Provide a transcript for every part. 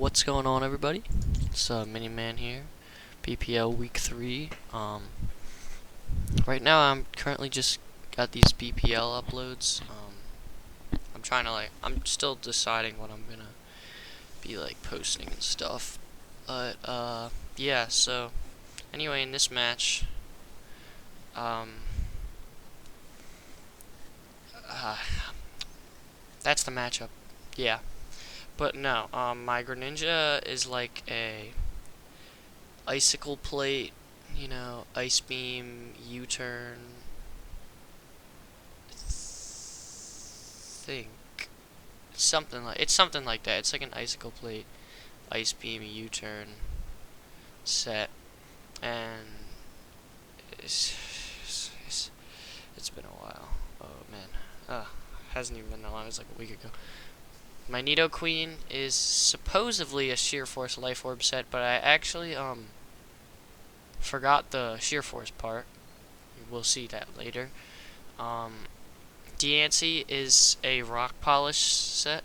What's going on, everybody? It's Miniman here, BPL Week 3. Right now I'm currently just got these BPL uploads. I'm trying to I'm still deciding what I'm gonna be posting and stuff. But yeah. So anyway, in this match, um, uh, that's the matchup. Yeah. But no, my Greninja is like a icicle plate, ice beam, U-turn think. It's something like that. It's like an icicle plate, ice beam, U-turn set, and it's been a while. Oh man, hasn't even been that long. It was like a week ago. My Nidoqueen is supposedly a Sheer Force Life Orb set, but I actually forgot the Sheer Force part. We'll see that later. Deancey is a Rock Polish set.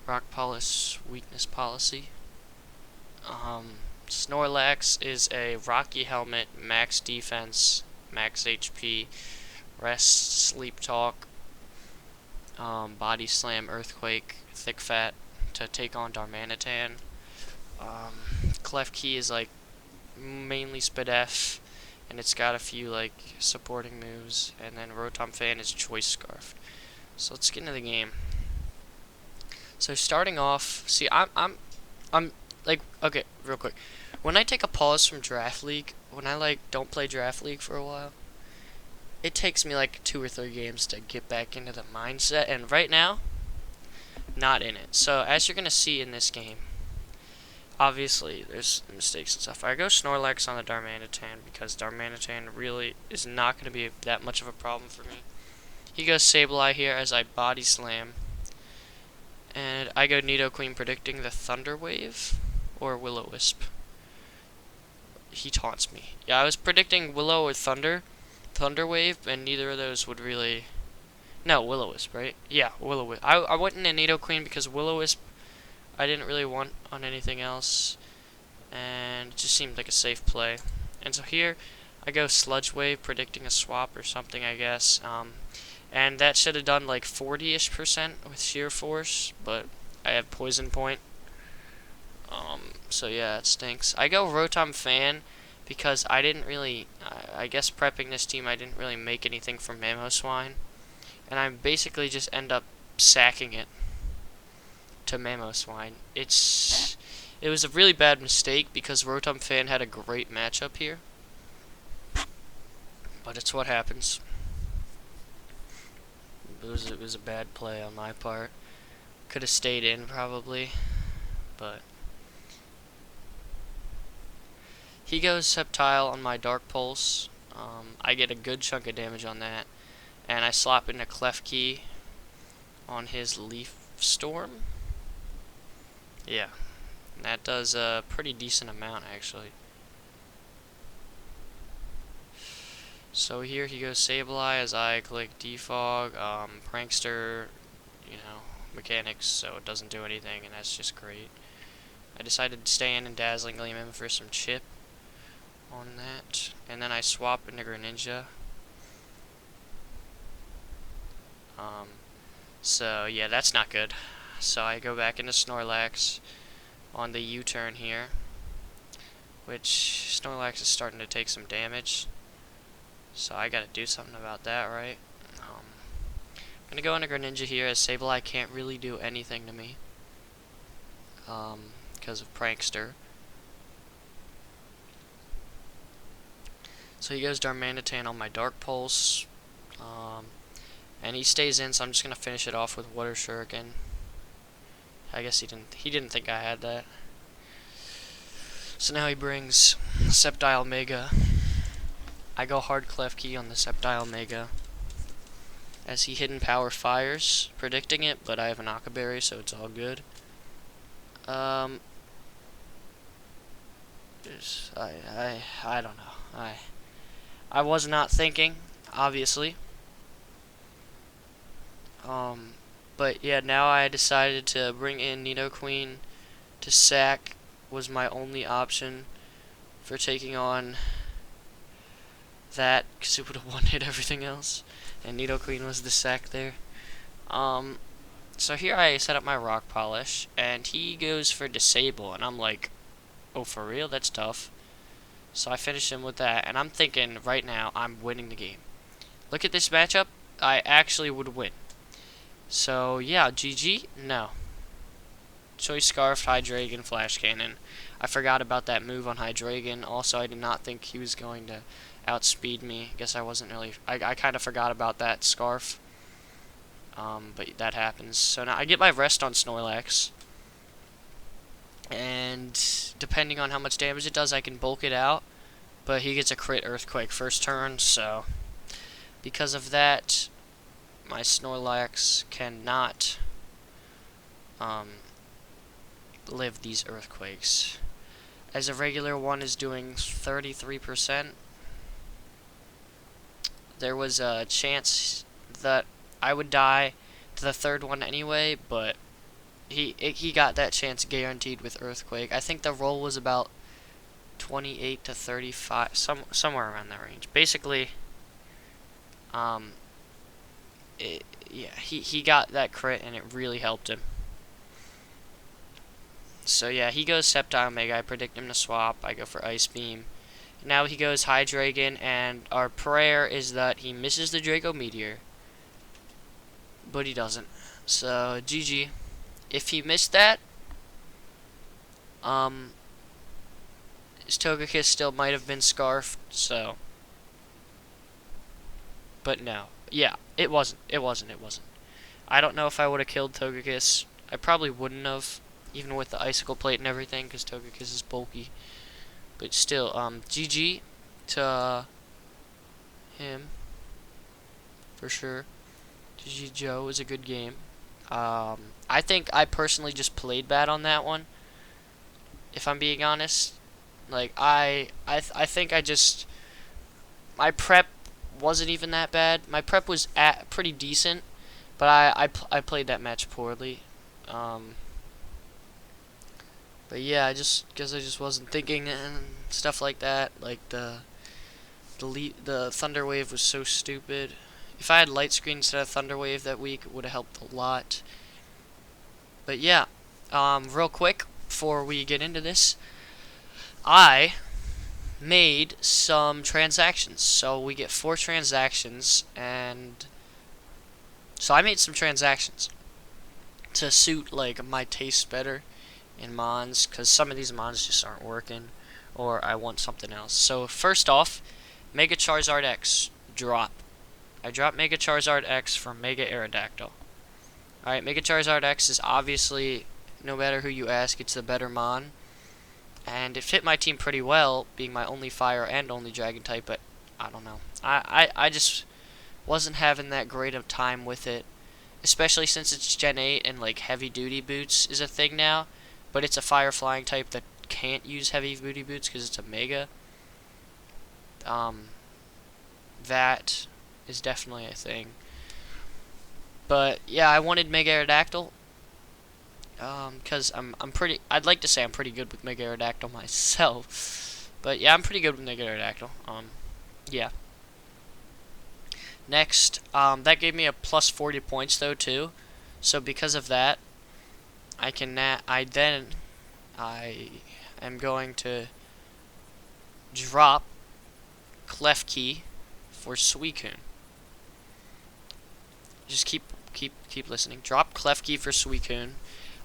Rock Polish Weakness Policy. Snorlax is a Rocky Helmet, Max Defense, Max HP, Rest, Sleep Talk, Body Slam, Earthquake, Thick Fat to take on Darmanitan. Klefki is like mainly Spadef, and it's got a few supporting moves, and then Rotom Fan is Choice Scarf. So let's get into the game. So starting off, see, I'm okay, real quick. When I take a pause from Draft League, when I don't play Draft League for a while, it takes me 2 or 3 games to get back into the mindset, and right now, not in it. So as you're gonna see in this game, obviously there's mistakes and stuff. I go Snorlax on the Darmanitan because Darmanitan really is not gonna be that much of a problem for me. He goes Sableye here as I Body Slam. And I go Nidoqueen predicting the Thunder Wave or Will-O-Wisp. He taunts me. Yeah, I was predicting Willow or Thunder Wave, and neither of those would really... No, Will-O-Wisp, right? Yeah, Will-O-Wisp. I went into Nidoqueen because Will-O-Wisp I didn't really want on anything else, and it just seemed like a safe play. And so here, I go Sludge Wave predicting a swap or something, I guess. And that should have done 40-ish% with Sheer Force, but I have Poison Point. So yeah, it stinks. I go Rotom Fan because I didn't really, I guess prepping this team, I didn't really make anything from Mamoswine. And I basically just end up sacking it to Mamoswine. It was a really bad mistake because Rotom Fan had a great matchup here. But it's what happens. It was a bad play on my part. Could have stayed in probably, but he goes Sceptile on my Dark Pulse. I get a good chunk of damage on that, and I slap in a Klefki on his Leaf Storm. Yeah, that does a pretty decent amount actually. So here he goes Sableye as I click Defog, Prankster, mechanics, so it doesn't do anything, and that's just great. I decided to stay in and Dazzling Gleam him for some chip on that, and then I swap into Greninja. So yeah, that's not good. So I go back into Snorlax on the U-turn here, which Snorlax is starting to take some damage. So I gotta do something about that, right? I'm gonna go into Greninja here as Sableye can't really do anything to me. Because of Prankster. So he goes Darmanitan on my Dark Pulse. And he stays in, so I'm just gonna finish it off with Water Shuriken. I guess he didn't think I had that. So now he brings Sceptile Mega. I go hard Klefki on the Sceptile Mega as he Hidden Power fires, predicting it, but I have an Akaberry, so it's all good. I don't know. I was not thinking, obviously. But yeah, now I decided to bring in Nidoqueen to sack was my only option for taking on that, because it would have one-hit everything else. And Nidoqueen was the sack there. So here I set up my rock polish, and he goes for disable, and I'm like, oh, for real? That's tough. So I finish him with that, and I'm thinking right now I'm winning the game. Look at this matchup. I actually would win. So yeah, GG? No. Choice Scarf, Hydreigon, Flash Cannon. I forgot about that move on Hydreigon. Also, I did not think he was going to outspeed me. Guess I wasn't really... I kind of forgot about that Scarf. But that happens. So now I get my rest on Snorlax. And depending on how much damage it does, I can bulk it out. But he gets a crit Earthquake first turn, so... Because of that, my Snorlax cannot live these Earthquakes. As a regular one is doing 33%, there was a chance that I would die to the third one anyway, but he got that chance guaranteed with Earthquake. I think the roll was about 28 to 35, somewhere around that range. Basically, yeah, he got that crit and it really helped him. So yeah, he goes Sceptile Mega. I predict him to swap. I go for Ice Beam. Now he goes Hydreigon, and our prayer is that he misses the Draco Meteor. But he doesn't. So GG. If he missed that, his Togekiss still might have been scarfed, so. But no. Yeah, it wasn't. I don't know if I would have killed Togekiss. I probably wouldn't have, even with the Icicle Plate and everything, because Togekiss is bulky. But still, GG to him, for sure. GG Joe. It was a good game. I think I personally just played bad on that one, if I'm being honest. Like, I think I just... My prep wasn't even that bad. My prep was pretty decent, but I played that match poorly. But yeah, because I just wasn't thinking and stuff like that. Like the Thunder Wave was so stupid. If I had Light Screen instead of Thunder Wave that week, it would have helped a lot. But yeah, real quick before we get into this, I made some transactions. So we get 4 transactions, and so I made some transactions to suit like my taste better in Mons, because some of these Mons just aren't working, or I want something else. So first off, Mega Charizard X drop. I dropped Mega Charizard X for Mega Aerodactyl. Alright, Mega Charizard X is obviously, no matter who you ask, it's the better Mon. And it fit my team pretty well, being my only fire and only dragon type, but I don't know. I just wasn't having that great of time with it. Especially since it's Gen 8 and like heavy duty boots is a thing now. But it's a fire flying type that can't use heavy duty boots because it's a Mega. That is definitely a thing. But yeah, I wanted Mega Aerodactyl. Because I'd like to say I'm pretty good with Mega Aerodactyl myself. But yeah, I'm pretty good with Mega Aerodactyl. Yeah. Next, that gave me a plus 40 points though too. So because of that, I am going to drop Klefki for Suicune. Just keep listening. Drop Klefki for Suicune.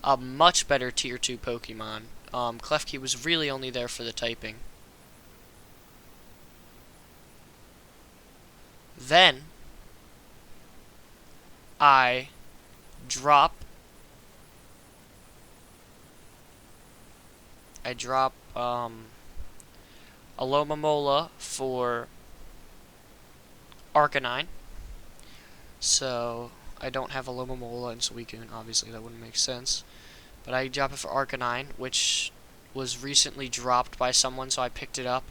A much better tier 2 Pokemon. Klefki was really only there for the typing. Then I drop Alomomola for Arcanine. So I don't have Alomomola and Suicune, obviously that wouldn't make sense. But I drop it for Arcanine, which was recently dropped by someone, so I picked it up.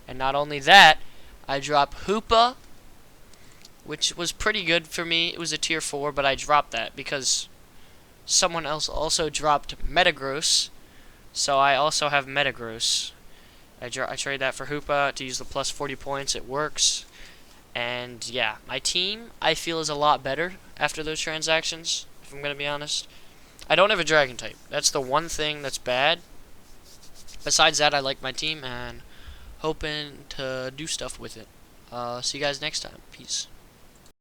And not only that, I drop Hoopa, which was pretty good for me. It was a tier 4, but I dropped that because someone else also dropped Metagross, So I also have Metagross. I trade that for Hoopa to use the plus 40 points. It works. And yeah, my team I feel is a lot better after those transactions, if I'm going to be honest. I don't have a Dragon type. That's the one thing that's bad. Besides that, I like my team and hoping to do stuff with it. See you guys next time. Peace.